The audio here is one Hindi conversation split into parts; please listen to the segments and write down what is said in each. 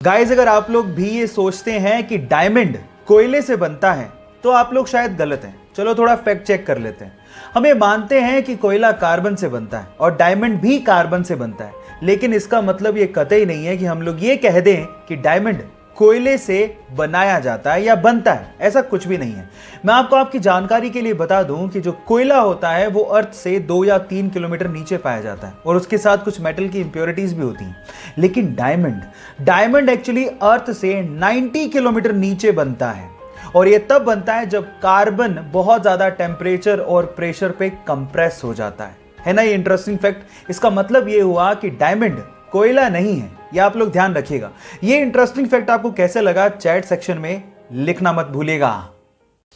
गाइस, अगर आप लोग भी ये सोचते हैं कि डायमंड कोयले से बनता है तो आप लोग शायद गलत हैं। चलो थोड़ा फैक्ट चेक कर लेते हैं। हम ये मानते हैं कि कोयला कार्बन से बनता है और डायमंड भी कार्बन से बनता है, लेकिन इसका मतलब ये कतई नहीं है कि हम लोग ये कह दें कि डायमंड कोयले से बनाया जाता है या बनता है। ऐसा कुछ भी नहीं है। मैं आपको आपकी जानकारी के लिए बता दूं कि जो कोयला होता है वो अर्थ से 2 या 3 किलोमीटर नीचे पाया जाता है और उसके साथ कुछ मेटल की इंप्योरिटीज भी होती हैं। लेकिन डायमंड एक्चुअली अर्थ से 90 किलोमीटर नीचे बनता है और ये तब बनता है जब कार्बन बहुत ज्यादा टेम्परेचर और प्रेशर पे कंप्रेस हो जाता है ना। ये इंटरेस्टिंग फैक्ट। इसका मतलब ये हुआ कि डायमंड कोयला नहीं है। ये आप लोग ध्यान रखिएगा। ये इंटरेस्टिंग फैक्ट आपको कैसे लगा चैट सेक्शन में लिखना मत भूलिएगा।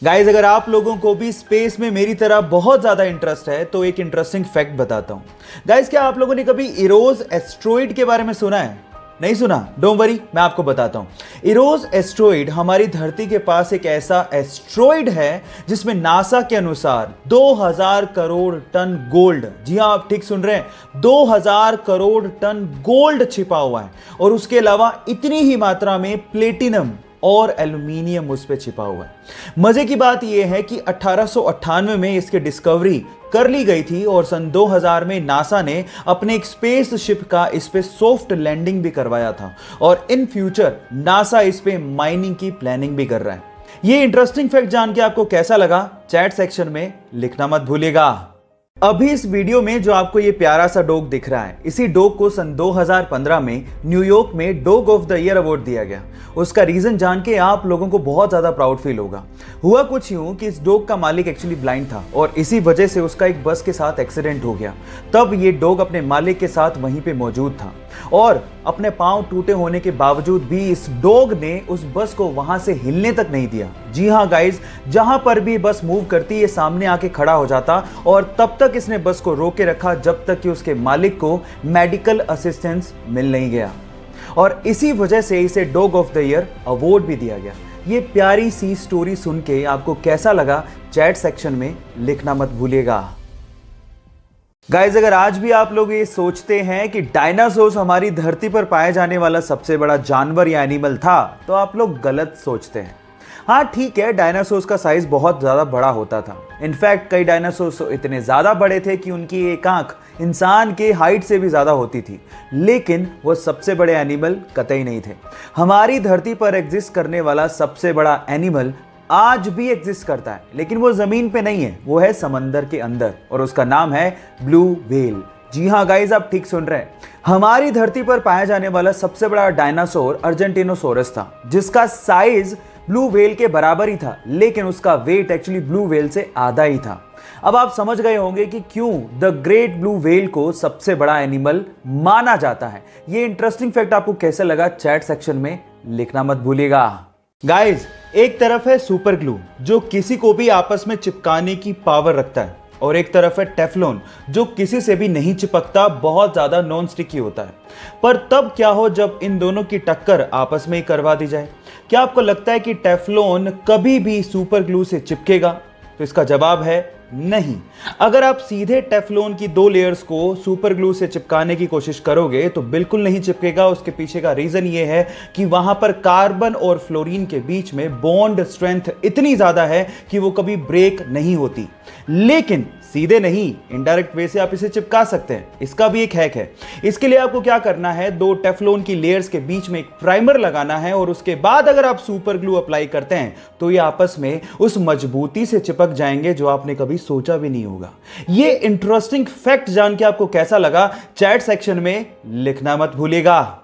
गाइज, अगर आप लोगों को भी स्पेस में मेरी तरह बहुत ज्यादा इंटरेस्ट है तो एक इंटरेस्टिंग फैक्ट बताता हूं। गाइज, क्या आप लोगों ने कभी इरोस एस्ट्रॉइड के बारे में सुना है? नहीं सुना? डोंट वरी, मैं आपको बताता हूं। इरोस एस्ट्रॉइड हमारी धरती के पास एक ऐसा एस्ट्रॉइड है जिसमें नासा के अनुसार 2000 करोड़ टन गोल्ड, जी हां आप ठीक सुन रहे हैं, 2000 करोड़ टन गोल्ड छिपा हुआ है और उसके अलावा इतनी ही मात्रा में प्लेटिनम और एल्यूमिनियम उस पर छिपा हुआ है। मजे की बात यह है कि 1898 में इसकी डिस्कवरी कर ली गई थी और सन 2000 में नासा ने अपने एक स्पेस शिप का इस पे सॉफ्ट लैंडिंग भी करवाया था और इन फ्यूचर नासा इस पे माइनिंग की प्लानिंग भी कर रहा है। ये इंटरेस्टिंग फैक्ट जान के आपको कैसा लगा चैट सेक्शन में लिखना मत भूलिएगा। अभी इस वीडियो में जो आपको ये प्यारा सा डॉग दिख रहा है, इसी डॉग को सन 2015 में न्यूयॉर्क में dog of the year award दिया गया। उसका रीजन जान के आप लोगों को बहुत ज्यादा प्राउड फील होगा। हुआ कुछ यूं कि इस डॉग का मालिक एक्चुअली ब्लाइंड था और इसी वजह से उसका एक बस के साथ एक्सीडेंट हो गया। तब ये डॉग अपने मालिक के साथ वहीं पे मौजूद था और अपने पांव टूटे होने के बावजूद भी इस डॉग ने उस बस को वहां से हिलने तक नहीं दिया। जी हां गाइज, जहां पर भी बस मूव करती ये सामने आके खड़ा हो जाता और तब तक इसने बस को रोके रखा जब तक कि उसके मालिक को मेडिकल असिस्टेंस मिल नहीं गया और इसी वजह से इसे dog of the year award भी दिया गया। ये प्यारी सी स्टोरी सुन के आपको कैसा लगा चैट सेक्शन में लिखना मत भूलिएगा। गाइज, अगर आज भी आप लोग ये सोचते हैं कि डायनासोर हमारी धरती पर पाया जाने वाला सबसे बड़ा जानवर या एनिमल था तो आप लोग गलत सोचते हैं। हाँ ठीक है, डायनासोर्स का साइज बहुत ज़्यादा बड़ा होता था। इनफैक्ट कई डायनासोर्स इतने ज़्यादा बड़े थे कि उनकी एक आंख इंसान के हाइट से भी ज़्यादा होती थी, लेकिन वो सबसे बड़े एनिमल कतई नहीं थे। हमारी धरती पर एग्जिस्ट करने वाला सबसे बड़ा एनिमल आज भी एग्जिस्ट करता है, लेकिन वो ज़मीन पे नहीं है, वो है समंदर के अंदर और उसका नाम है ब्लू व्हेल। जी हाँ गाइज, आप ठीक सुन रहे हैं। हमारी धरती पर पाया जाने वाला सबसे बड़ा डायनासोर अर्जेंटिनोसोरस था, जिसका साइज ब्लू व्हेल के बराबर ही था, लेकिन उसका वेट एक्चुअली ब्लू व्हेल से आधा ही था। अब आप समझ गए होंगे कि क्यों द ग्रेट ब्लू व्हेल को सबसे बड़ा एनिमल माना जाता है। ये इंटरेस्टिंग फैक्ट आपको कैसे लगा चैट सेक्शन में लिखना मत भूलिएगा। गाइज, एक तरफ है सुपर ग्लू जो किसी को भी आपस में चिपकाने की पावर रखता है और एक तरफ है टेफ्लॉन जो किसी से भी नहीं चिपकता, बहुत ज्यादा नॉन स्टिकी होता है। पर तब क्या हो जब इन दोनों की टक्कर आपस में ही करवा दी जाए? क्या आपको लगता है कि टेफ्लॉन कभी भी सुपर ग्लू से चिपकेगा? तो इसका जवाब है नहीं। अगर आप सीधे टेफ्लॉन की 2 लेयर्स को सुपर ग्लू से चिपकाने की कोशिश करोगे तो बिल्कुल नहीं चिपकेगा। उसके पीछे का रीजन ये है कि वहां पर कार्बन और फ्लोरीन के बीच में बॉन्ड स्ट्रेंथ इतनी ज्यादा है कि वो कभी ब्रेक नहीं होती। लेकिन सीधे नहीं, इनडायरेक्ट वे से आप इसे चिपका सकते हैं। इसका भी एक हैक है। इसके लिए आपको क्या करना है, 2 टेफ्लॉन की लेयर्स के बीच में एक प्राइमर लगाना है और उसके बाद अगर आप सुपर ग्लू अप्लाई करते हैं तो ये आपस में उस मजबूती से चिपक जाएंगे जो आपने कभी सोचा भी नहीं होगा। ये इंटरेस्टिंग फैक्ट जान के आपको कैसा लगा चैट सेक्शन में लिखना मत भूलिएगा।